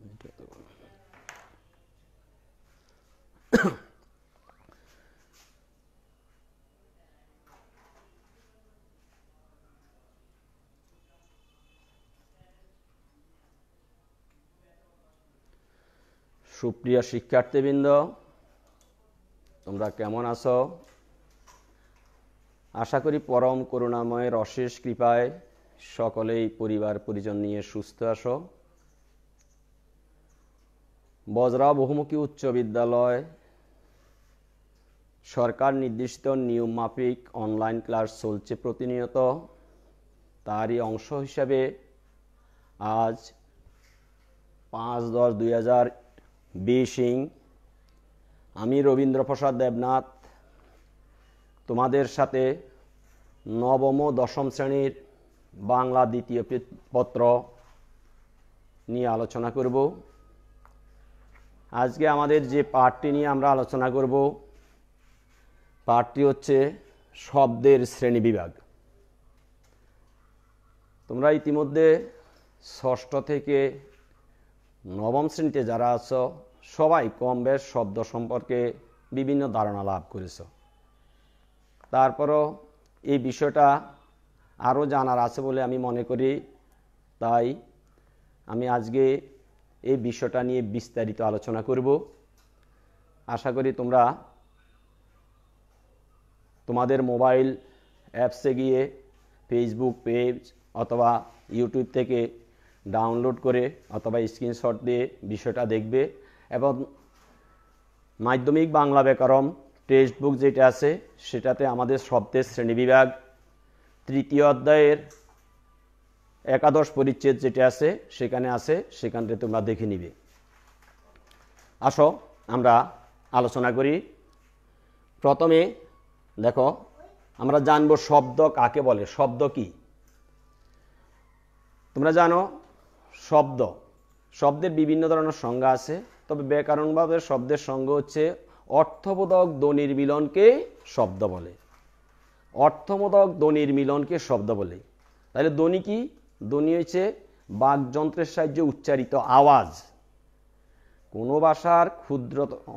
সুপ্রিয় শিক্ষার্থীবৃন্দ, তোমরা কেমন আছো? আশা করি পরম করুণাময়ের অশেষ কৃপায় সকলেই পরিবার পরিজন নিয়ে সুস্থ আছো। বজরা বহুমুখী উচ্চ বিদ্যালয় সরকার নির্দিষ্ট নিয়ম মাফিক অনলাইন ক্লাস চলছে প্রতিনিয়ত। তারই অংশ হিসাবে আজ 5-10-2020 আমি রবীন্দ্রপ্রসাদ দেবনাথ তোমাদের সাথে নবম ও দশম শ্রেণীর বাংলা দ্বিতীয় পত্র নিয়ে আলোচনা করব। আজকে আমাদের যে পাঠটি নিয়ে আমরা আলোচনা করব, পাঠটি হচ্ছে শব্দের শ্রেণীবিভাগ। তোমরা ইতিমধ্যে ষষ্ঠ থেকে নবম শ্রেণীতে যারা আছো সবাই কম বেশ শব্দ সম্পর্কে বিভিন্ন ধারণা লাভ করেছ। তারপরও এই বিষয়টা আরও জানার আছে বলে আমি মনে করি, তাই আমি আজকে এই বিষয়টা নিয়ে বিস্তারিত আলোচনা করব। আশা করি তোমরা তোমাদের মোবাইল অ্যাপসে গিয়ে ফেসবুক পেজ অথবা ইউটিউব থেকে ডাউনলোড করে অথবা স্ক্রিনশট দিয়ে বিষয়টা দেখবে এবং মাধ্যমিক বাংলা ব্যাকরণ টেক্সট বুক যেটা আছে সেটাতে আমাদের শব্দের শ্রেণীবিভাগ তৃতীয় অধ্যায়ের একাদশ পরিচ্ছেদ যেটা আছে সেখানে আছে, সেখানটা তোমরা দেখে নিবে। আসো আমরা আলোচনা করি। প্রথমে দেখো, আমরা জানবো শব্দ কাকে বলে। শব্দ কি? তোমরা জানো শব্দের বিভিন্ন ধরনের সংজ্ঞা আছে, তবে ব্যাকরণভাবে শব্দের সংজ্ঞা হচ্ছে অর্থবোধক ধ্বনির মিলনকে শব্দ বলে। অর্থবোধক ধ্বনির মিলনকে শব্দ বলে। তাহলে ধ্বনি কি? ধ্বনি হচ্ছে বাকযন্ত্রের সাহায্যে উচ্চারিত আওয়াজ। কোনো ভাষার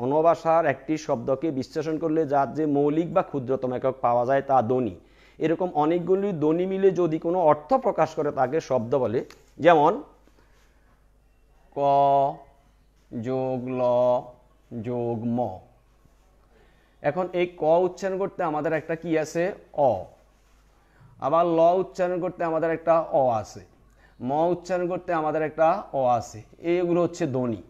অন্য ভাষার একটি শব্দকে বিশ্লেষণ করলে যার যে মৌলিক বা ক্ষুদ্রতম একক পাওয়া যায় তা ধ্বনি। এরকম অনেকগুলি ধ্বনি মিলে যদি কোনো অর্থ প্রকাশ করে তাকে শব্দ বলে। যেমন ক যোগ ল যোগ ম। এখন এই ক উচ্চারণ করতে আমাদের একটা কি আছে? অ। আবার ল উচ্চারণ করতে আমাদের একটা অ আছে। ম উচ্চারণ করতে আমাদের একটা অ আছে। এইগুলো হচ্ছে ধ্বনি।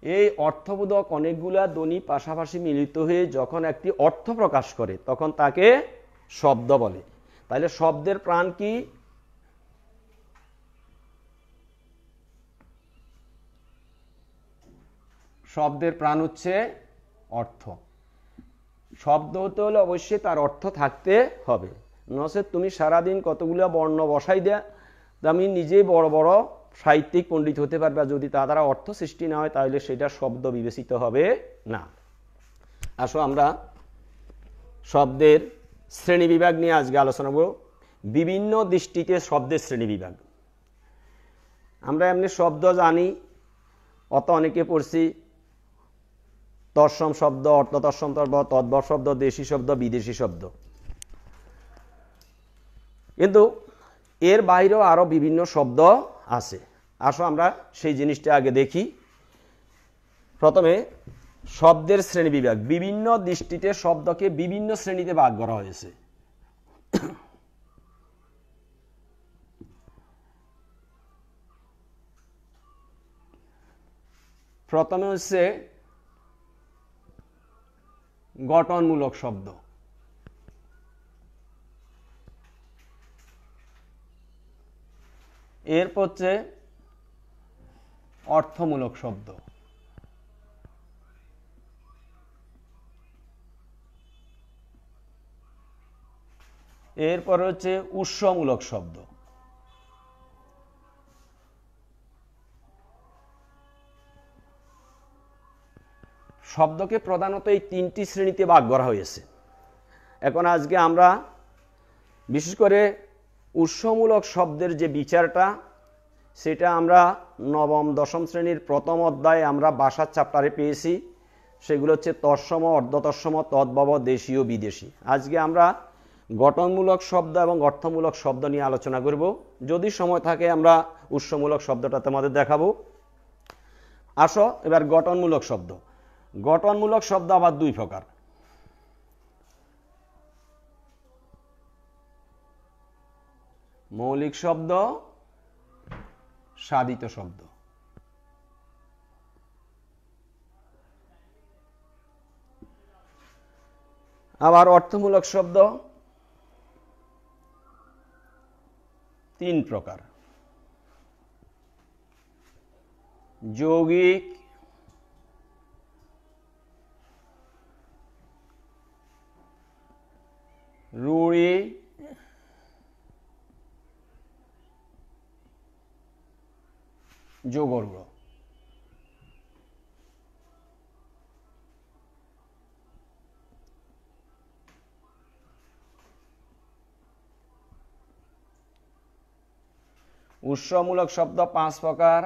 এই অর্থবোধক অনেকগুলা ধ্বনি পাশাপাশি মিলিত হয়ে যখন একটি অর্থ প্রকাশ করে তখন তাকে শব্দ বলে। তাহলে শব্দের প্রাণ কি? শব্দের প্রাণ হচ্ছে অর্থ। শব্দ হতে হলে অবশ্যই তার অর্থ থাকতে হবে, নচেত তুমি সারাদিন কতগুলো বর্ণ বসাই দেয়া, আমি নিজেই বড় বড় সাহিত্যিক পণ্ডিত হতে পারবে, যদি তা দ্বারা অর্থ সৃষ্টি না হয় তাহলে সেটা শব্দ বিবেচিত হবে না। আসো আমরা শব্দের শ্রেণীবিভাগ নিয়ে আজকে আলোচনা করব। বিভিন্ন দৃষ্টিতে শব্দের শ্রেণীবিভাগ। আমরা এমনি শব্দ জানি, অত অনেকে পড়ছি তৎসম শব্দ, অর্থতৎসম শব্দ, তদ্ভব শব্দ, দেশি শব্দ, বিদেশি শব্দ। কিন্তু এর বাইরেও আরো বিভিন্ন শব্দ আছে। আসো আমরা সেই জিনিসটা আগে দেখি। প্রথমে শব্দের শ্রেণীবিভাগ। বিভিন্ন দৃষ্টিতে শব্দকে বিভিন্ন শ্রেণীতে ভাগ করা হয়েছে। প্রথমে হচ্ছে গঠনমূলক শব্দ। এরপর হচ্ছে অর্থমূলক শব্দ। এরপর হচ্ছে উৎসমূলক শব্দ। শব্দকে প্রধানত এই তিনটি শ্রেণীতে ভাগ করা হয়েছে। এখন আজকে আমরা বিশেষ করে উৎসমূলক শব্দের যে বিচারটা সেটা আমরা নবম দশম শ্রেণীর প্রথম অধ্যায়ে আমরা ভাষার চ্যাপ্টারে পেয়েছি। সেগুলো হচ্ছে তৎসম, অর্ধতৎসম, তদ্ভব, দেশীয়, বিদেশি। আজকে আমরা গঠনমূলক শব্দ এবং অর্থমূলক শব্দ নিয়ে আলোচনা করব। যদি সময় থাকে আমরা উৎসমূলক শব্দটা তোমাদের দেখাবো। আসো এবার গঠনমূলক শব্দ। গঠনমূলক শব্দ আবার দুই প্রকার। মৌলিক শব্দ, সাধিত শব্দ। আবার অর্থমূলক শব্দ তিন প্রকার: যৌগিক, রূঢ়ি, যোগরূঢ়। উৎসমূলক শব্দ পাঁচ প্রকার: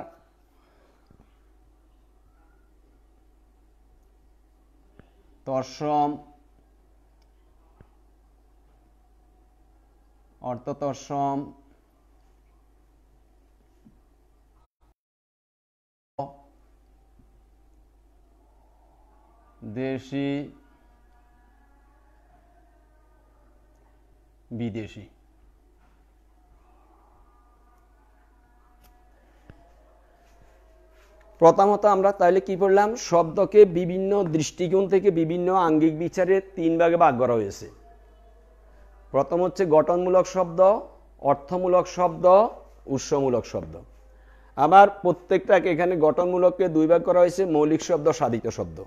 তৎসম, অর্ধতৎসম, দেশি, বিদেশি। প্রথমত আমরা তাহলে কি পড়লাম? শব্দকে বিভিন্ন দৃষ্টিকোণ থেকে বিভিন্ন আঙ্গিক বিচারে তিন ভাগে ভাগ করা হয়েছে। প্রথম হচ্ছে গঠনমূলক শব্দ, অর্থমূলক শব্দ, উৎসমূলক শব্দ। আবার প্রত্যেকটাকে এখানে গঠনমূলককে দুই ভাগ করা হয়েছে, মৌলিক শব্দ, সাধিত শব্দ।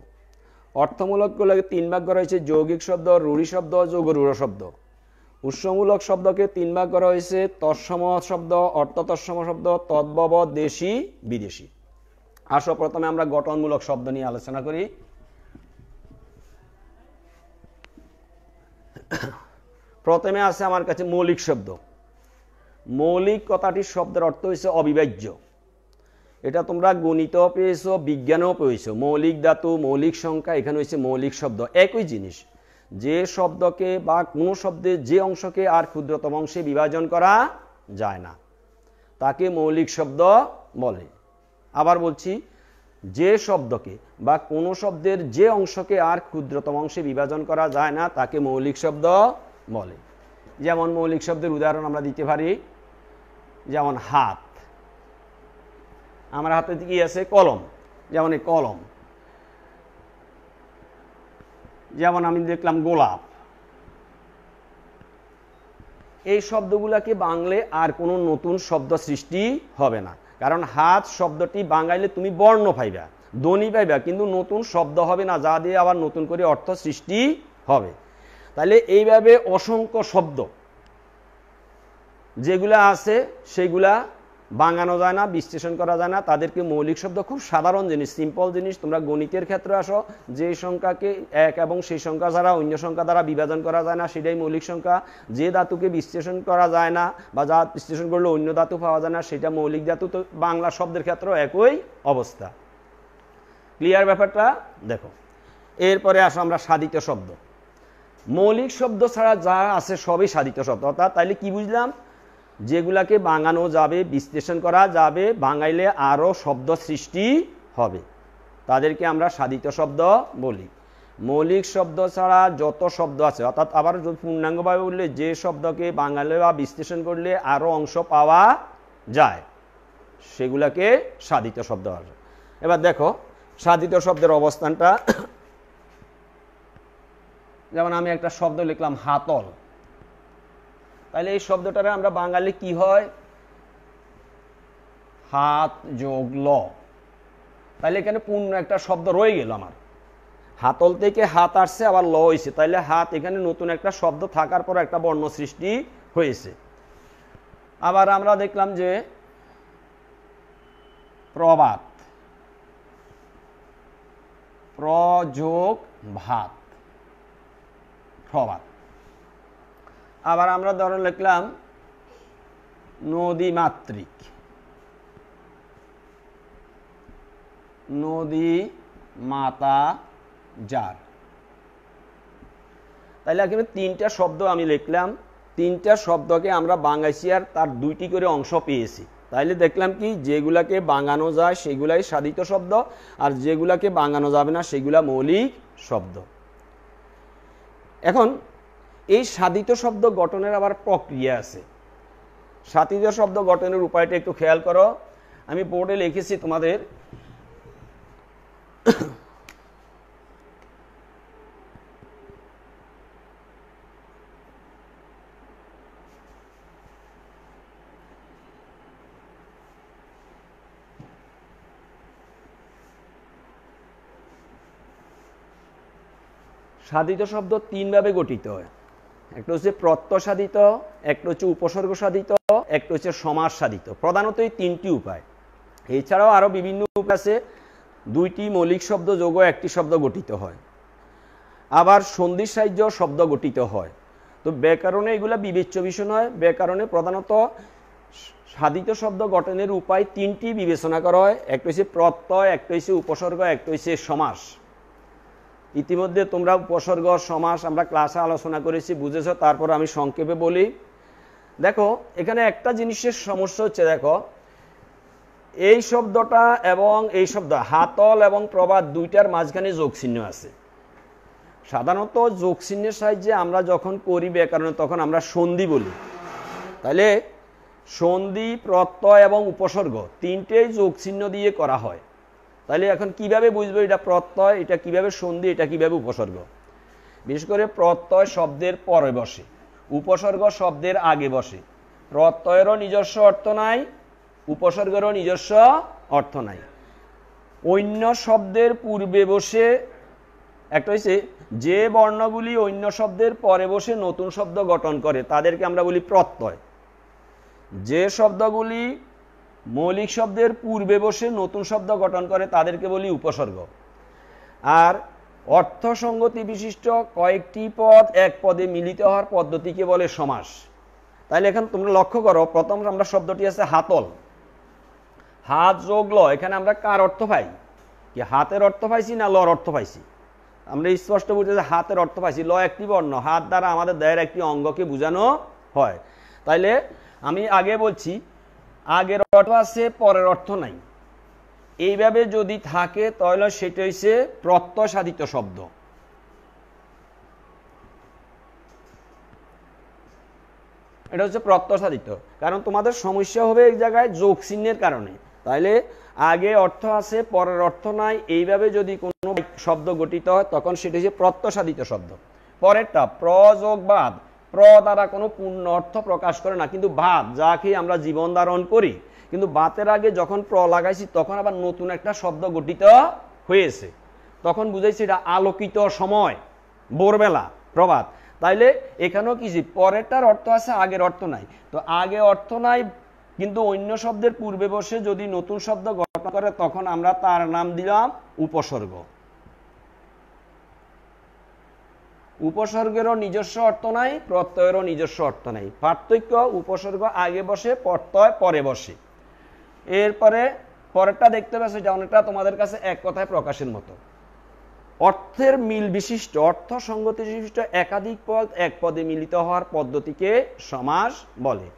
অর্থমূলকগুলোকে তিন ভাগ করা হয়েছে, যৌগিক শব্দ, রূঢ়ি শব্দ, যোগরূঢ় শব্দ। উৎসমূলক শব্দকে তিন ভাগ করা হয়েছে, তৎসম শব্দ, অর্ধতৎসম শব্দ, তদ্ভব, দেশি, বিদেশি। আসো প্রথমে আমরা গঠনমূলক শব্দ নিয়ে আলোচনা করি। প্রথমে আছে আমার কাছে মৌলিক শব্দ। মৌলিক কথাটির শব্দের অর্থ হচ্ছে অবিভাজ্য। এটা তোমরা গণিতেও পেয়েছো, বিজ্ঞানেও পেয়েছো। মৌলিক ধাতু, মৌলিক সংখ্যা, এখানে হচ্ছে মৌলিক শব্দ, একই জিনিস। যে শব্দকে বা কোনো শব্দের যে অংশকে আর ক্ষুদ্রতম অংশে বিভাজন করা যায় না তাকে মৌলিক শব্দ বলে। আবার বলছি, যে শব্দকে বা কোনো শব্দের যে অংশকে আর ক্ষুদ্রতম অংশে বিভাজন করা যায় না তাকে মৌলিক শব্দ বলে। যেমন মৌলিক শব্দের উদাহরণ আমরা দিতে পারি, যেমন হাত। আমার হাতে কি আছে? কলম। যেমন এই কলম। যেমন আমি দেখলাম গোলাপ। এই শব্দগুলোকে বাংলে আর কোনো নতুন শব্দ সৃষ্টি হবে না, কারণ হাত শব্দটি বাঙাইলে তুমি বর্ণ পাইবা, ধ্বনি পাইবা, কিন্তু নতুন শব্দ হবে না যা দিয়ে আবার নতুন করে অর্থ সৃষ্টি হবে। তাহলে এইভাবে অসংখ্য শব্দ যেগুলা আছে সেগুলা বাঙানো যায় না, বিশ্লেষণ করা যায় না, তাদেরকে মৌলিক শব্দ। খুব সাধারণ জিনিস, সিম্পল জিনিস। তোমরা গণিতের ক্ষেত্রে আসো, যে সংখ্যাকে এক এবং সেই সংখ্যা ছাড়া অন্য সংখ্যা দ্বারা বিভাজন করা যায় না সেটাই মৌলিক সংখ্যা। যে ধাতুকে বিশ্লেষণ করা যায় না বা যা বিশ্লেষণ করলে অন্য ধাতু পাওয়া যায় না সেটা মৌলিক ধাতু। তো বাংলা শব্দের ক্ষেত্রেও একই অবস্থা। ক্লিয়ার ব্যাপারটা? দেখো, এরপরে আসো আমরা সাধিত শব্দ। মৌলিক শব্দ ছাড়া যা আছে সবই সাধিত শব্দ। অর্থাৎ তাইলে কি বুঝলাম? যেগুলাকে বাঙানো যাবে, বিশ্লেষণ করা যাবে, বাঙাইলে আরো শব্দ সৃষ্টি হবে, তাদেরকে আমরা সাধিত শব্দ বলি। মৌলিক শব্দ ছাড়া যত শব্দ আছে, অর্থাৎ আবার পূর্ণাঙ্গভাবে বললে যে শব্দকে বাঙালে বা বিশ্লেষণ করলে আরো অংশ পাওয়া যায় সেগুলাকে সাধিত শব্দ আসে। এবার দেখো সাধিত শব্দের অবস্থানটা। যেমন আমি একটা শব্দ লিখলাম হাতল। তাহলে এই শব্দটারে আমরা বাঙালি কি হয়? হাত যোগ ল। তাহলে এখানে পূর্ণ একটা শব্দ রয়ে গেল আমার। হাতল থেকে হাত আসছে, আবার ল হয়েছে, তাইলে হাত এখানে নতুন একটা শব্দ থাকার পর একটা বর্ণ সৃষ্টি হয়েছে। আবার আমরা দেখলাম যে প্রবাদ, প্রযোগ ভাত, প্রবাদ। আবার আমরা ধরো লিখলাম নদীমাতৃক। নদী মাতা যার। তাহলে এখানে তিনটা শব্দ আমি লিখলাম, তিনটা শব্দকে আমরা বাঙাইছি আর তার দুইটি করে অংশ পেয়েছি। তাইলে দেখলাম কি যেগুলাকে বাঙানো যায় সেগুলাই সাধিত শব্দ, আর যেগুলাকে বাঙানো যাবে না সেগুলা মৌলিক শব্দ। এখন এই সাধিত শব্দ গঠনের আবার প্রক্রিয়া আছে। সাধিত শব্দ গঠনের উপায়টা একটু খেয়াল করো। আমি বোর্ডে লিখেছি তোমাদের, সাধিত শব্দ তিনভাবে গঠিত হয়। একটা হচ্ছে প্রত্যয় সাধিত, একটা হচ্ছে উপসর্গ সাধিত, একটা হচ্ছে সমাস সাধিত। প্রধানত এই তিনটি উপায়। এছাড়াও আরো বিভিন্ন উপায় আছে। দুইটি মৌলিক শব্দ যোগ একটি শব্দ গঠিত হয়, আবার সন্ধি সাহায্য শব্দ গঠিত হয়। তো ব্যাকরণে এগুলা বিবেচ্য বিষয় নয়। ব্যাকরণে প্রধানত সাধিত শব্দ গঠনের উপায় তিনটি বিবেচনা করা হয়। একটা হচ্ছে প্রত্যয়, একটা হচ্ছে উপসর্গ, একটা হচ্ছে সমাস। ইতিমধ্যে তোমরা উপসর্গ সমাস আমরা ক্লাসে আলোচনা করেছি, বুঝেছ। তারপর আমি সংক্ষেপে বলি। দেখো এখানে একটা জিনিসের সমস্যা হচ্ছে, দেখো এই শব্দটা এবং এই শব্দ হাতল এবং প্রবাদ দুইটার মাঝখানে যোগ চিহ্ন আছে। সাধারণত যোগ চিহ্নের সাহায্যে আমরা যখন করি ব্যাকরণে তখন আমরা সন্ধি বলি। তাহলে সন্ধি, প্রত্যয় এবং উপসর্গ তিনটেই যোগ চিহ্ন দিয়ে করা হয়। তাহলে এখন কিভাবে বুঝবো এটা প্রত্যয়, এটা কিভাবে সন্ধি, এটা কিভাবে উপসর্গ? বিশেষ করে প্রত্যয় শব্দের পরে বসে, উপসর্গ শব্দের আগে বসে। প্রত্যয়েরও নিজস্ব অর্থ নাই, উপসর্গেরও নিজস্ব অর্থ নাই। অন্য শব্দের পূর্বে বসে, একটা হচ্ছে যে বর্ণগুলি অন্য শব্দের পরে বসে নতুন শব্দ গঠন করে তাদেরকে আমরা বলি প্রত্যয়। যে শব্দগুলি মৌলিক শব্দের পূর্বে বসে নতুন শব্দ গঠন করে তাদেরকে বলি উপসর্গ। আর অর্থ সঙ্গতি বিশিষ্ট কয়েকটি পদ এক পদে মিলিত হওয়ার পদ্ধতিকে বলে সমাস। তাহলে এখন তোমরা লক্ষ্য করো, প্রথম আমরা শব্দটি আছে হাতল। হাত যোগ ল, এখানে আমরা কার অর্থ পাই? কি হাতের অর্থ পাইছি না লর অর্থ পাইছি? আমরা স্পষ্ট বুঝতে যে হাতের অর্থ পাইছি। ল একটি বর্ণ, হাত দ্বারা আমাদের দেহের একটি অঙ্গকে বোঝানো হয়। তাইলে আমি আগে বলছি আগের অর্থ আছে, পরের অর্থ নাই। এইভাবে যদি থাকে তাহলে সেটা হচ্ছে প্রত্যয় সাধিত শব্দ। এটা হচ্ছে প্রত্যয় সাধিত। কারণ তোমাদের সমস্যা হবে এই জায়গায় যোগ চিহ্নের কারণে। তাইলে আগে অর্থ আছে, পরের অর্থ নাই, এইভাবে যদি কোনো শব্দ গঠিত হয় তখন সেটা হচ্ছে প্রত্যয় সাধিত শব্দ। পরেরটা প্র যোগ বাদ। প্র দ্বারা কোনো পূর্ণ অর্থ প্রকাশ করে না, কিন্তু বাদ যা খেয়ে আমরা জীবন ধারণ করি, কিন্তু বাতের আগে যখন প্র লাগাইছি তখন আবার নতুন একটা শব্দ গঠিত হয়েছে। তখন বুঝাইছি এটা আলোকিত সময়, ভোরবেলা, প্রভাত। তাইলে এখানেও কি পরেরটার অর্থ আছে, আগের অর্থ নাই। তো আগে অর্থ নাই কিন্তু অন্য শব্দের পূর্বে বসে যদি নতুন শব্দ গঠন করে তখন আমরা তার নাম দিলাম উপসর্গ। উপসর্গেরও নিজস্ব অর্থ নাই, প্রত্যয়েরও নিজস্ব অর্থ নাই। পার্থক্য, উপসর্গ আগে বসে, প্রত্যয় পরে বসে। এরপরে পরেরটা দেখতে পাচ্ছ, এটা অনেকটা তোমাদের কাছে এক কথায় প্রকাশের মতো। অর্থের মিল বিশিষ্ট, অর্থ সঙ্গতি বিশিষ্ট একাধিক পদ এক পদে মিলিত হওয়ার পদ্ধতিকে সমাস বলে।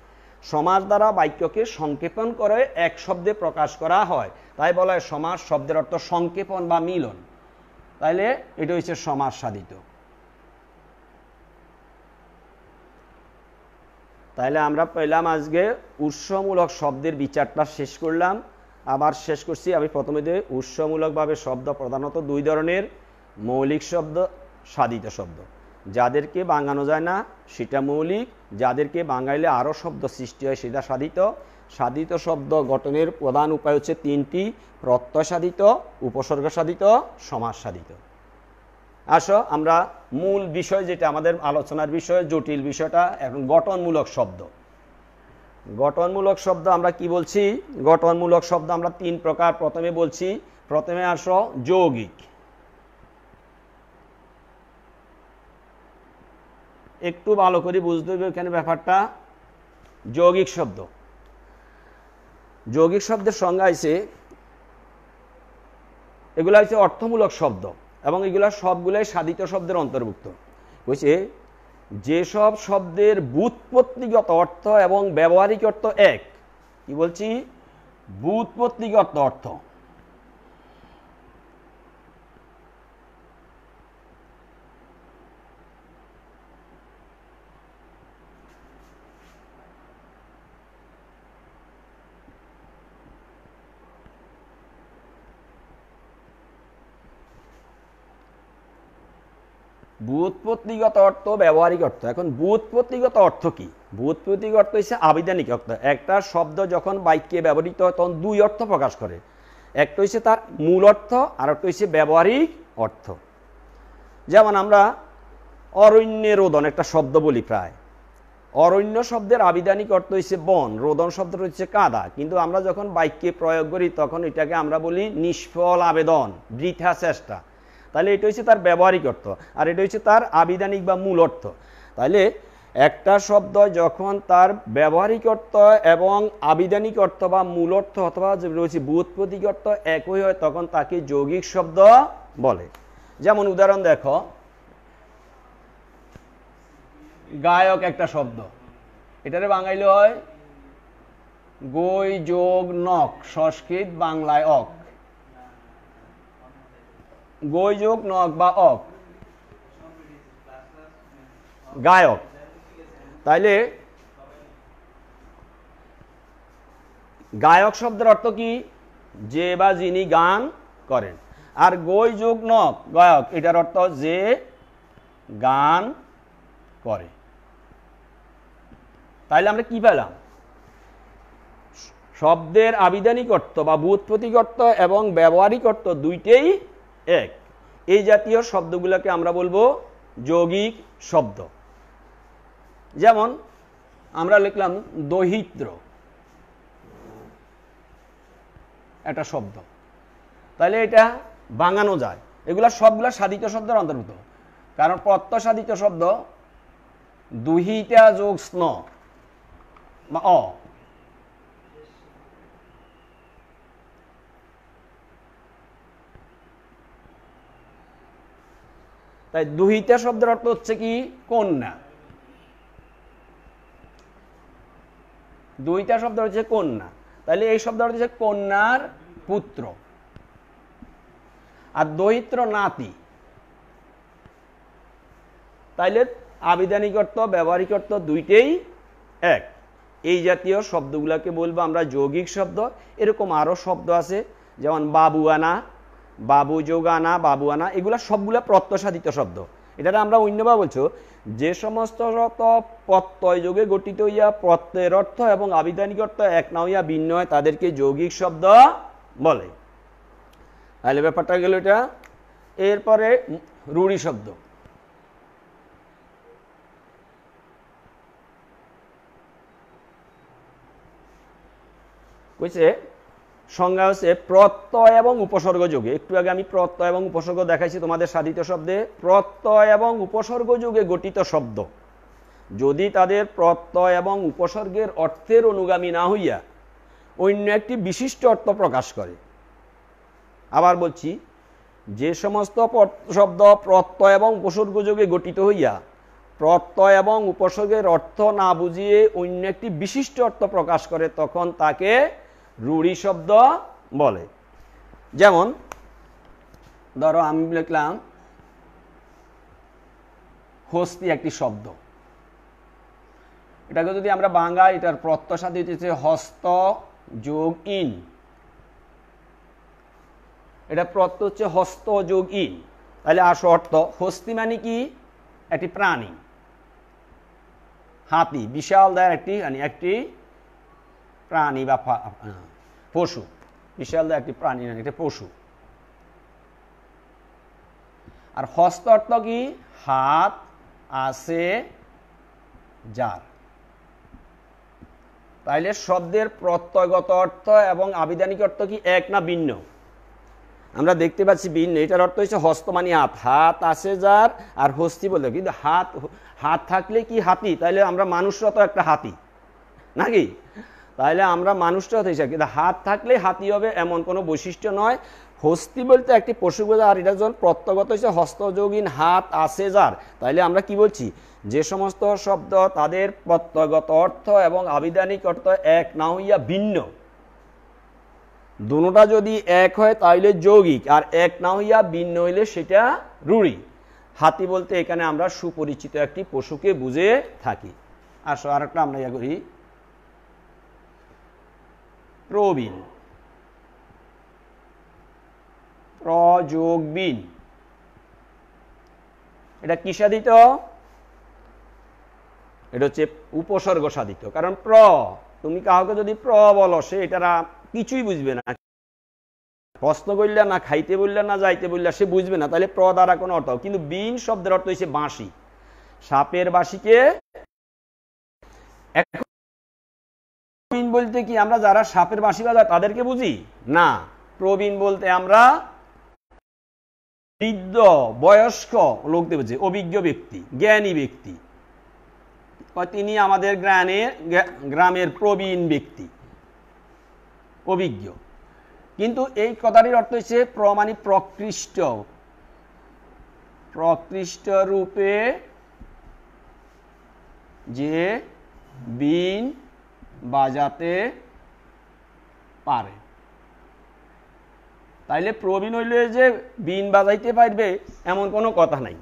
সমাস দ্বারা বাক্যকে সংক্ষেপণ করে এক শব্দে প্রকাশ করা হয়, তাই বলা হয় সমাস শব্দের অর্থ সংক্ষেপণ বা মিলন। তাইলে এটা হচ্ছে সমাস সাধিত। তাইলে আমরা পেলাম আজকে উৎসমূলক শব্দের বিচারটা শেষ করলাম। আবার শেষ করছি আমি প্রথমে যে উৎসমূলকভাবে শব্দ প্রধানত দুই ধরনের, মৌলিক শব্দ, সাধিত শব্দ। যাদেরকে বাঙানো যায় না সেটা মৌলিক, যাদেরকে বাঙাইলে আরও শব্দ সৃষ্টি হয় সেটা সাধিত। সাধিত শব্দ গঠনের প্রধান উপায় হচ্ছে তিনটি: প্রত্যয় সাধিত, উপসর্গ সাধিত, সমাস সাধিত। আসো আমরা মূল বিষয়, যেটা আমাদের আলোচনার বিষয়, জটিল বিষয়টা এখন গঠনমূলক শব্দ। গঠনমূলক শব্দ আমরা কি বলছি? গঠনমূলক শব্দ আমরা তিন প্রকার। প্রথমে বলছি, প্রথমে আসো যৌগিক। একটু ভালো করে বুঝতে হবে এখানে ব্যাপারটা। যৌগিক শব্দ, যৌগিক শব্দের সংজ্ঞা আছে এগুলা হচ্ছে অর্থমূলক শব্দ এবং এগুলা সবগুলাই সাধিত শব্দের অন্তর্ভুক্ত। বলছে যেসব শব্দের ব্যুৎপত্তিগত অর্থ এবং ব্যবহারিক অর্থ এক, কি বলছি, ব্যুৎপত্তিগত অর্থ ব্যুৎপত্তিগত অর্থ, ব্যবহারিক অর্থ। এখন ব্যুৎপত্তিগত অর্থ কি? ব্যুৎপত্তিগত অর্থ হচ্ছে আবিধানিক অর্থ। একটা শব্দ যখন বাক্যে ব্যবহৃত হয় তখন দুই অর্থ প্রকাশ করে, একটা হচ্ছে তার মূল অর্থ আর একটা হচ্ছে ব্যবহারিক অর্থ। যেমন আমরা অরণ্যে রোদন একটা শব্দ বলি প্রায়, অরণ্য শব্দের আবিধানিক অর্থ হচ্ছে বন, রোদন শব্দটা হচ্ছে কাদা, কিন্তু আমরা যখন বাক্যে প্রয়োগ করি তখন এটাকে আমরা বলি নিষ্ফল আবেদন, বৃথা চেষ্টা। তাহলে এটা হচ্ছে তার ব্যবহারিক অর্থ আর এটা হচ্ছে তার আবিধানিক বা মূল অর্থ। তাহলে একটা শব্দ যখন তার ব্যবহারিক অর্থ এবং আবিধানিক অর্থ বা মূল অর্থ অথবা যে রয়েছে ব্যুৎপত্তিক অর্থ একই হয় তখন তাকে যৌগিক শব্দ বলে। যেমন উদাহরণ দেখো, গায়ক একটা শব্দ, এটারে বাঙাইলে হয় গই যোগ নক, সংস্কৃত বাংলায় অক, গই যোগ নক বা অক, গায়ক। তাইলে গায়ক শব্দের অর্থ কি? যে বা যিনি গান করেন। আর গই যোগ নক গায়ক, এটার অর্থ যে গান করে। তাইলে আমরা কি পেলাম? শব্দের আবিধানিক অর্থ বা ব্যুৎপত্তিক অর্থ এবং ব্যবহারিক অর্থ দুইটাই এক। এই জাতীয় শব্দগুলোকে আমরা বলবো যৌগিক শব্দ। যেমন আমরা লিখলাম দহিত্র একটা শব্দ, তাহলে এটা ভাঙানো যায়। এগুলা সবগুলা সাধিত শব্দের অন্তর্ভুক্ত, কারণ প্রত্যয় সাধিত শব্দ দুহিতা যোগ স্ন বা অ। তাই দুহিতা শব্দের অর্থ হচ্ছে কি? কন্যা। দুইটা শব্দ হচ্ছে কন্যা, তাহলে এই শব্দ হচ্ছে কন্যার পুত্র। আর দহিত্র নাতি। তাইলে আবিধানিক অর্থ ব্যবহারিক অর্থ দুইটাই এক। এই জাতীয় শব্দগুলোকে বলবো আমরা যৌগিক শব্দ। এরকম আরো শব্দ আছে, যেমন বাবুয়ানা, বাবু যোগানা, বাবুয়ানা, এগুলা সবগুলা প্রত্যয়সাধিত শব্দ। এটা আমরা অন্যভাবে বলছো যে সমস্ত প্রত্যয় যোগে গঠিত হইয়া প্রত্যয়ের অর্থ এবং আবিধানিক অর্থ এক না হইয়া ভিন্ন হয় তাদেরকে যৌগিক শব্দ বলে। তাহলে ব্যাপারটা গেল এটা। এরপরে রূঢ়ি শব্দ। বুঝছে সংজ্ঞা হচ্ছে প্রত্যয় এবং উপসর্গ যোগে। একটু আগে আমি প্রত্যয় এবং উপসর্গ দেখাইছি তোমাদের সাধিত শব্দে। প্রত্যয় এবং উপসর্গ যোগে গঠিত শব্দ যদি তাদের প্রত্যয় এবং উপসর্গের অর্থের অনুগামী না হইয়া অন্য একটি বিশিষ্ট অর্থ প্রকাশ করে। আবার বলছি, যে সমস্ত শব্দ প্রত্যয় এবং উপসর্গ যোগে গঠিত হইয়া প্রত্যয় এবং উপসর্গের অর্থ না বুঝিয়ে অন্য একটি বিশিষ্ট অর্থ প্রকাশ করে তখন তাকে রূঢ়ি শব্দ বলে। যেমন ধরো আমি লিখলাম হস্তি একটি শব্দ, এটাকে যদি আমরা বাংলায় এটার প্রত্যয় সাধিত হচ্ছে হস্ত যোগ ইন, এটা প্রত্যয় হচ্ছে হস্ত যোগ ইন। তাহলে আসো অর্থ, হস্তি মানে কি? একটি প্রাণী, হাতি বিশাল দেয় একটি প্রাণী বা পশু। বিশাল দেয় একটি প্রাণী, একটি পশু। আর হস্ত অর্থ কি? হাত আছে যার। তাইলে শব্দের প্রত্যয়গত অর্থ এবং আবিধানিক অর্থ কি এক না ভিন্ন? আমরা দেখতে পাচ্ছি ভিন্ন। এটার অর্থ হচ্ছে হস্ত মানে হাত, হাত আছে যার, আর হস্তি বলে। কিন্তু হাত থাকলে কি হাতি? তাইলে আমরা মানুষরা তো একটা হাতি নাকি? তাহলে আমরা মানুষটা হতে চাই, কিন্তু হাত থাকলে হাতি হবে এমন কোনো বৈশিষ্ট্য নয়। হস্তি বলতে একটি পশু বোঝা, আর এটা যখন প্রত্যগত হচ্ছে হস্তযোগীন হাত আছে যার, তাইলে আমরা কি বলছি, যে সমস্ত শব্দ তাদের প্রত্যগত অর্থ এবং আবিধানিক অর্থ এক না হইয়া ভিন্ন, দুটোটা যদি এক হয় তাহলে যৌগিক, আর এক না হইয়া ভিন্ন হইলে সেটা রূঢ়ি। হাতি বলতে এখানে আমরা সুপরিচিত একটি পশুকে বুঝে থাকি। আসো আরেকটা আমরা ইয়া করি, প্রবীণ, প্রযোগবিন, এটা কি সাধিত? এটা হচ্ছে উপসর্গ সাধিত। কারণ তুমি কাউকে যদি বলো, সে এটা কিছুই বুঝবে না, প্রশ্ন করলে না, খাইতে বললে না, যাইতে বললে সে বুঝবে না, তাহলে দ্বারা কোনো অর্থ। কিন্তু বিন শব্দের অর্থ হচ্ছে বাঁশি, সাপের বাঁশিকে। প্রবীণ বলতে কি আমরা যারা সাপের বাঁশি বাজায় তাদেরকে বুঝি না। প্রবীণ বলতে আমরা বৃদ্ধ বয়স্ক লোকদের বুঝি, অভিজ্ঞ ব্যক্তি, জ্ঞানী ব্যক্তি, তিনি আমাদের গ্রামের প্রবীণ ব্যক্তি, অভিজ্ঞ। কিন্তু এই কথাটির অর্থ হচ্ছে মানে প্রকৃষ্ট, প্রকৃষ্ট রূপে যে বীণ বাজাতে পারে। তাইলে প্রবীণ হইলে যে বীণ বাজাইতে পারবে এমন কোনো কথা নাই।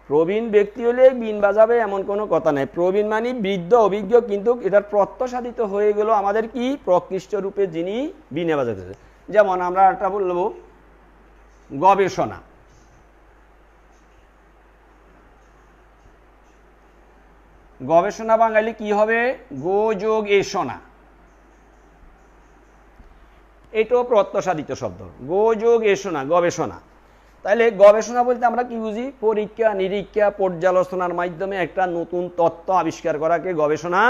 প্রবীণ ব্যক্তি হলে বীণ বাজাবে এমন কোনো কথা নাই। প্রবীণ মানে বৃদ্ধ অভিজ্ঞ, কিন্তু এটার প্রত্যাশাদিত হয়ে গেল আমাদের কি, প্রকৃষ্ট রূপে যিনি বীণে বাজাতেছে। যেমন আমরা একটা বলবো গবেষণা, গবেষণা বাঙালি কি হবে, গোযোগ এষণা, এটাও প্রত্যাশাদিত শব্দ, গোযোগ এষণা, গবেষণা। তাহলে গবেষণা বলতে আমরা কি বুঝি, পরীক্ষা নিরীক্ষা পর্যালোচনার মাধ্যমে একটা নতুন তত্ত্ব আবিষ্কার করাকে গবেষণা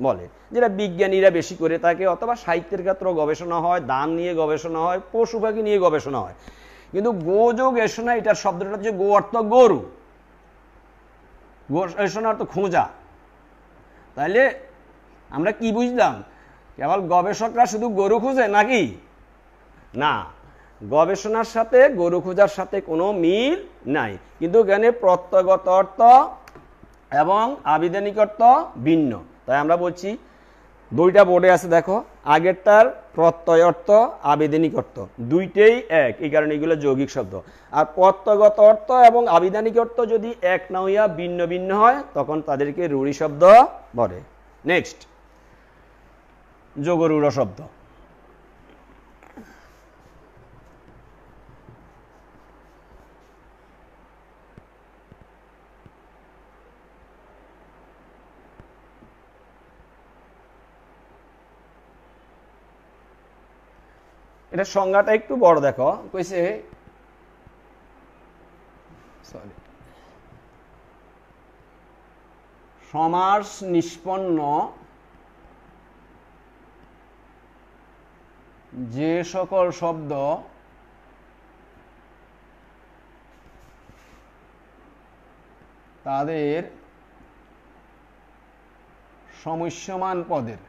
বলে, যেটা বিজ্ঞানীরা বেশি করে থাকে। অথবা সাহিত্যের ক্ষেত্রে গবেষণা হয়, ধান নিয়ে গবেষণা হয়, পশু পাখি নিয়ে গবেষণা হয়। কিন্তু গোযোগ এষণা, এটার শব্দটা হচ্ছে গো অর্থ গরু, এষণা অর্থ খোঁজা। তাহলে আমরা কি বুঝলাম, কেবল গবেষকরা শুধু গরু খুঁজে নাকি? না, গবেষণার সাথে গরু খোঁজার সাথে কোনো মিল নাই। কিন্তু এখানে প্রত্যগত অর্থ এবং আবিধানিক অর্থ ভিন্ন। তাই আমরা বলছি, দুইটা বোর্ডে আছে দেখো, আগেরটার প্রত্যয় অর্থ, আবিধানিক অর্থ দুইটাই এক, এই কারণে এগুলো যৌগিক শব্দ। আর প্রত্যগত অর্থ এবং আবিধানিক অর্থ যদি এক না হইয়া ভিন্ন ভিন্ন হয়, তখন তাদেরকে রূঢ়ি শব্দ বলে। নেক্সট, যোগরূঢ় শব্দ। এটা সংজ্ঞাটা একটু বড়, দেখো কইছে, সরি, সমাস নিষ্পন্ন যে সকল শব্দ তাদের সমস্যমান পদের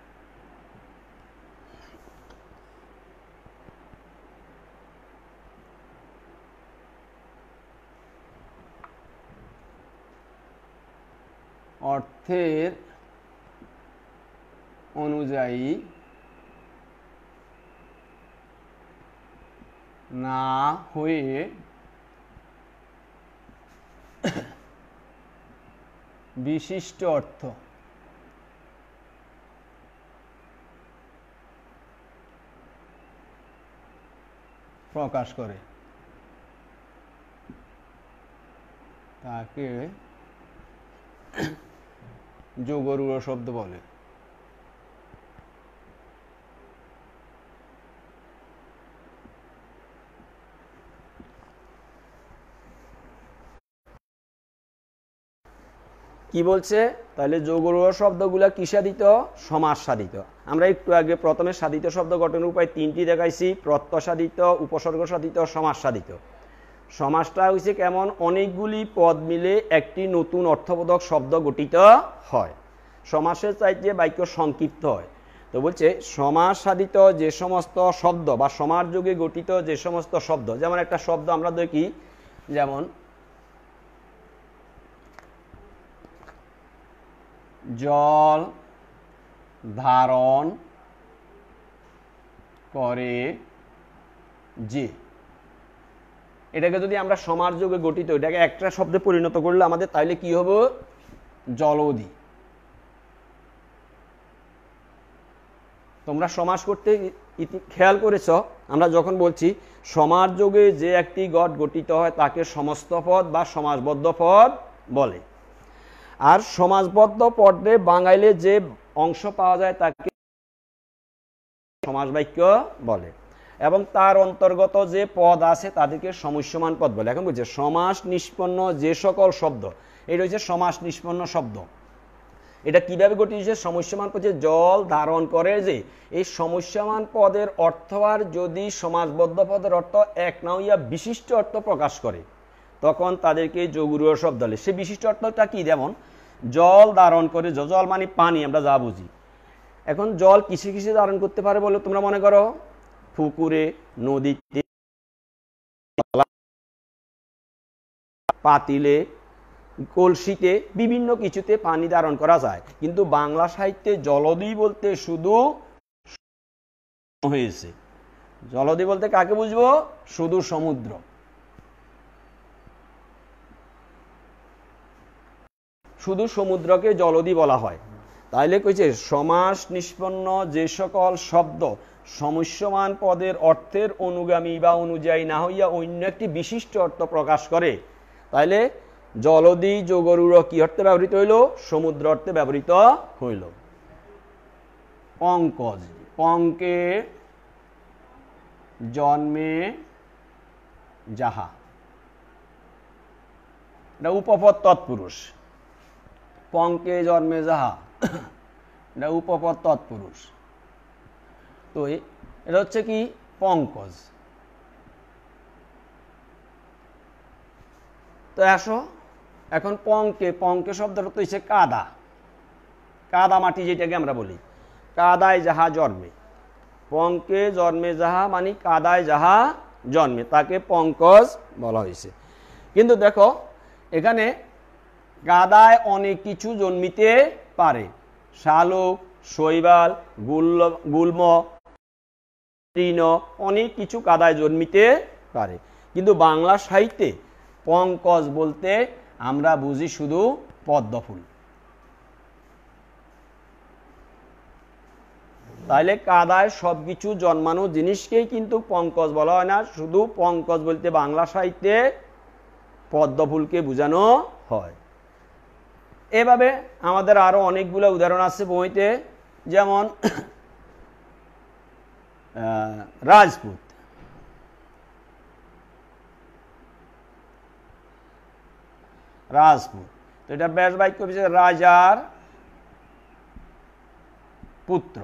অর্থের অনুযায়ী না হয়ে বিশিষ্ট অর্থ প্রকাশ করে তাকে যোগরূঢ় শব্দ বলে। কি বলছে, তাহলে যোগরূঢ় শব্দগুলা কি সাধিত, সমাস সাধিত। আমরা একটু আগে প্রথমে সাধিত শব্দ গঠনের উপায় তিনটি দেখাইছি, প্রত্যয় সাধিত, উপসর্গ সাধিত, সমাস সাধিত। সমাসটা হচ্ছে কেমন, অনেকগুলি পদ মিলে একটি নতুন অর্থবোধক শব্দ গঠিত হয়। সমাসের চাইতে বাক্য সংক্ষিপ্ত হয়। তো বলছে সমাস সাধিত যে সমস্ত শব্দ বা সমাসযোগে গঠিত যে সমস্ত শব্দ, যেমন একটা শব্দ আমরা দেখি, যেমন জল ধারণ করে যে, এটাকে যদি আমরা সমাসযোগে গঠিত এটাকে একটা শব্দে পরিণত করলে আমাদের তাইলে কি হবে? জলধি। তোমরা সমাস করতে খেয়াল করেছ, আমরা যখন বলছি সমাসযোগে যে একটি গঠ গঠিত হয় তাকে সমস্ত পদ বা সমাসবদ্ধ পদ বলে। আর সমাসবদ্ধ পদে বাঙাইলে যে অংশ পাওয়া যায় তাকে সমাস বাক্য বলে, এবং তার অন্তর্গত যে পদ আছে তাদেরকে সমস্যমান পদ বলে। এখন বলছে সমাস নিষ্পন্ন যে সকল শব্দ, এটা হচ্ছে সমাস নিষ্পন্ন শব্দ। এটা কিভাবে গঠিত? সমস্যমান পদ, যে জল ধারণ করে যে, এই সমস্যমান পদের অর্থ আর যদি সমাসবদ্ধ পদের অর্থ এক না হইয়া বিশিষ্ট অর্থ প্রকাশ করে তখন তাদেরকে যোগরূঢ় শব্দ বলে। সে বিশিষ্ট অর্থটা কি? যেমন জল ধারণ করে, জল মানে পানি, আমরা যা বুঝি। এখন জল কিসে কিসে ধারণ করতে পারে বলে তোমরা মনে করো? পুকুরে, নদীতে, পাতিলে, কলসিতে, বিভিন্ন কিছুতে পানি ধারণ করা যায়। কিন্তু বাংলা সাহিত্যে জলধি বলতে শুধু হয়েছে। জলধি বলতে কাকে বুঝবো? শুধু সমুদ্র। শুধু সমুদ্রকে জলধি বলা হয়। তাইলে কইছে সমাস নিষ্পন্ন যে সকল শব্দ সমস্যমান পদের অর্থের অনুগামী বা অনুযায়ী না হইয়া অন্য একটি বিশিষ্ট অর্থ প্রকাশ করে, তাইলে জলধি যোগরূঢ় কি অর্থে ব্যবহৃত হইল? সমুদ্র অর্থে ব্যবহৃত হইল। পঙ্কজ, পঙ্কে জন্মে যাহা, এটা উপপদ তৎপুরুষ। পঙ্কে জন্মে যাহা, এটা উপপদ তৎপুরুষ। তো এটা হচ্ছে কি? পঙ্কজ। তো আসো এখন পঙ্কে, পঙ্কে শব্দটা তো হচ্ছে কাদা, কাদা মাটি যেটাকে আমরা বলি। কাদায় যাহা জন্মে, পঙ্কে জন্মে যাহা মানে কাদায় যাহা জন্মে, তাকে পঙ্কজ বলা হয়েছে। কিন্তু দেখো এখানে কাদায় অনেক কিছু জন্মিতে পারে, শালুক, শৈবাল, গুল্ম, তৃণ, অনেক কিছু কাদায় জন্মিতে পারে। কিন্তু বাংলা সাহিত্যে পঙ্কজ বলতে আমরা বুঝি শুধু পদ্মফুল। তাইলে কাদায় সবকিছু জন্মানো জিনিসকেই কিন্তু পঙ্কজ বলা হয় না, শুধু পঙ্কজ বলতে বাংলা সাহিত্যে পদ্মফুলকে বোঝানো হয়। এভাবে আমাদের আরো অনেকগুলো উদাহরণ আছে বইতে, যেমন রাজপুত। রাজপুত, তো এটা ব্যাস বাক্য হিসেবে রাজার পুত্র,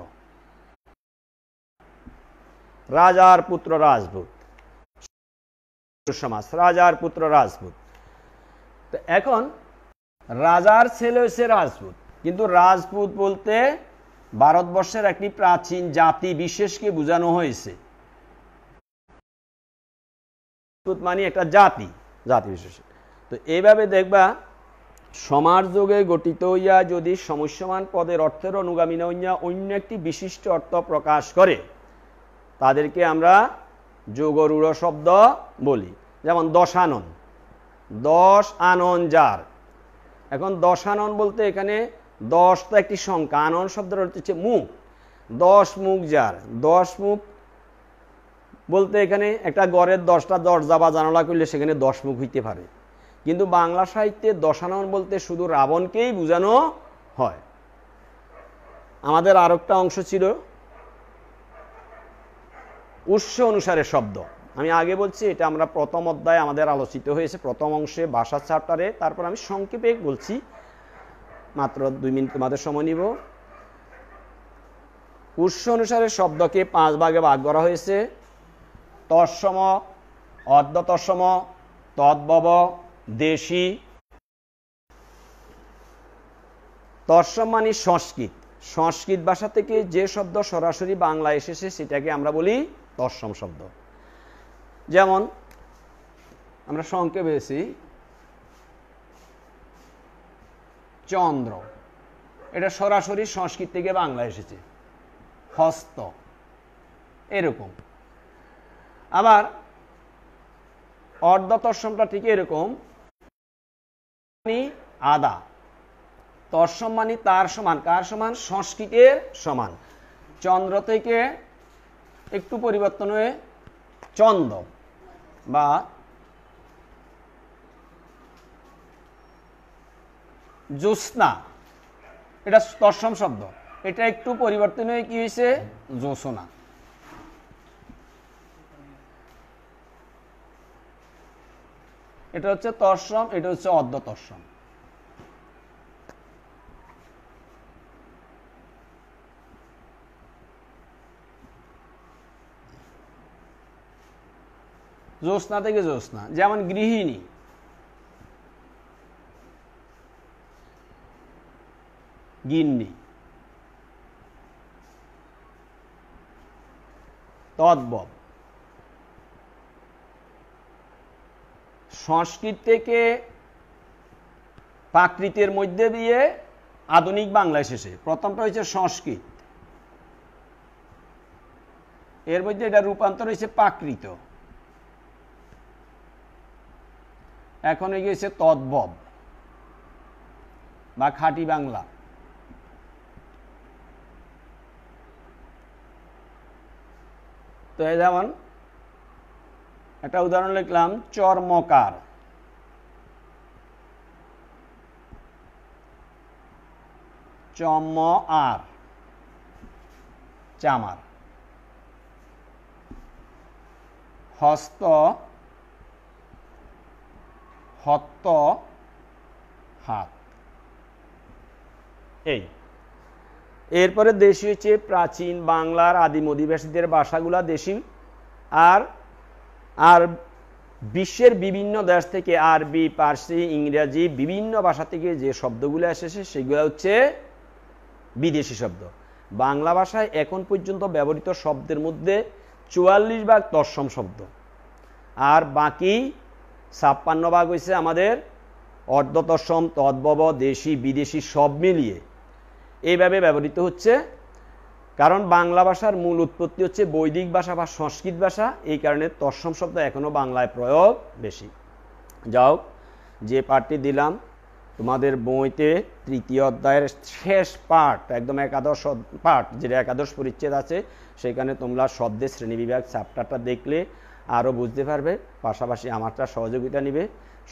রাজার পুত্র রাজপুত, সমাস রাজার পুত্র রাজপুত। তো এখন রাজার ছেলে হচ্ছে রাজপুত, কিন্তু রাজপুত বলতে ভারতবর্ষের একটি প্রাচীন জাতি বিশেষকে বোঝানো হয়েছে। মানে একটা জাতি, জাতি বিশেষ। তো এইভাবে দেখবা সমাসযোগে গঠিত হইয়া যদি সমস্যমান পদের অর্থের অনুগামী না হইয়া অন্য একটি বিশিষ্ট অর্থ প্রকাশ করে তাদেরকে আমরা যোগরূঢ় শব্দ বলি। যেমন দশানন, দশ আনন যার। এখন দশানন বলতে এখানে দশ তো একটি সংখ্যা, আনন শব্দের অর্থ হচ্ছে মুখ, 10 মুখ যার। 10 মুখ বলতে এখানে একটা গড়ের 10টা দরজা বা জানালা করলে সেখানে 10 মুখ হইতে পারে। কিন্তু বাংলা সাহিত্যে দশানন বলতে শুধু রাবণকেই বোঝানো হয়। আমাদের আর একটা অংশ ছিল উৎস অনুসারে শব্দ। আমি আগে বলছি এটা আমরা প্রথম অধ্যায়ে আমাদের আলোচিত হয়েছে, প্রথম অংশে ভাষা চ্যাপ্টারে। তারপর আমি সংক্ষেপে বলছি, মাত্র 2 মিনিট তোমাদের সময় নিব। উৎস অনুসারে শব্দকে 5 ভাগে ভাগ করা হয়েছে: তৎসম, অর্ধতৎসম, তদ্ভব, দেশি। তৎসম মানে সংস্কৃত, সংস্কৃত ভাষা থেকে যে শব্দ সরাসরি বাংলায় এসেছে সেটাকে আমরা বলি তৎসম শব্দ। যেমন আমরা সংক্ষেপে পেয়েছি চন্দ্র, এটা সরাসরি সংস্কৃত থেকে বাংলায় এসেছে। হস্ত, এরকম। আবার অর্ধ তৎসমটা ঠিক এরকম, আদা, তৎসম মানে তার সমান, কার সমান? সংস্কৃতের সমান। চন্দ্র থেকে একটু পরিবর্তন হয়ে চন্দ বা জ্যোৎস্না, এটা তৎসম শব্দ, এটা একটু পরিবর্তন হয়ে কি হয়েছে? জ্যোৎস্না। এটা হচ্ছে তৎসম, এটা হচ্ছে অর্ধ তৎসম। জ্যোৎস্না থেকে জ্যোৎস্না, যেমন গৃহিণী, গিন্নি। তদ্ভব, সংস্কৃত থেকে প্রাকৃতের মধ্যে দিয়ে আধুনিক বাংলা এসেছে। প্রথমটা হচ্ছে সংস্কৃত, এর মধ্যে এটা রূপান্তর হয়েছে প্রাকৃত, এখন হয়ে গেছে তদ্ভব বা খাঁটি বাংলা। তো যেমন একটা উদাহরণ লিখলাম, চর্মকার, চম আর চামার। হস্ত, হত্ত, হাত। এই এরপরে দেশি হচ্ছে প্রাচীন বাংলার আদিম অধিবাসীদের ভাষাগুলা দেশি, আর আর বিশ্বের বিভিন্ন দেশ থেকে আরবি, পার্সি, ইংরেজি বিভিন্ন ভাষা থেকে যে শব্দগুলো এসেছে সেগুলো হচ্ছে বিদেশি শব্দ। বাংলা ভাষায় এখন পর্যন্ত ব্যবহৃত শব্দের মধ্যে 44 ভাগ তৎসম শব্দ, আর বাকি 56 ভাগ হয়েছে আমাদের অর্ধ তৎসম, তদ্ভব, দেশি, বিদেশি সব মিলিয়ে এইভাবে ব্যবহৃত হচ্ছে। কারণ বাংলা ভাষার মূল উৎপত্তি হচ্ছে বৈদিক ভাষা বা সংস্কৃত ভাষা, এই কারণে তৎসম শব্দ এখনো বাংলায় প্রয়োগ বেশি। যাও, যে পাঠটি দিলাম তোমাদের বইতে তৃতীয় অধ্যায়ের শেষ পাঠ, একদম একাদশ পাঠ, যেটা একাদশ পরিচ্ছেদ আছে, সেখানে তোমরা শব্দের শ্রেণীবিভাগ চ্যাপ্টারটা দেখলে আরও বুঝতে পারবে, পাশাপাশি আমারটা সহযোগিতা নিবে।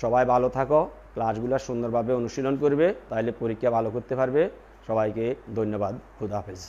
সবাই ভালো থাকো, ক্লাসগুলো সুন্দরভাবে অনুশীলন করবে, তাহলে পরীক্ষা ভালো করতে পারবে। সবাইকে ধন্যবাদ। খুদা হাফেজ।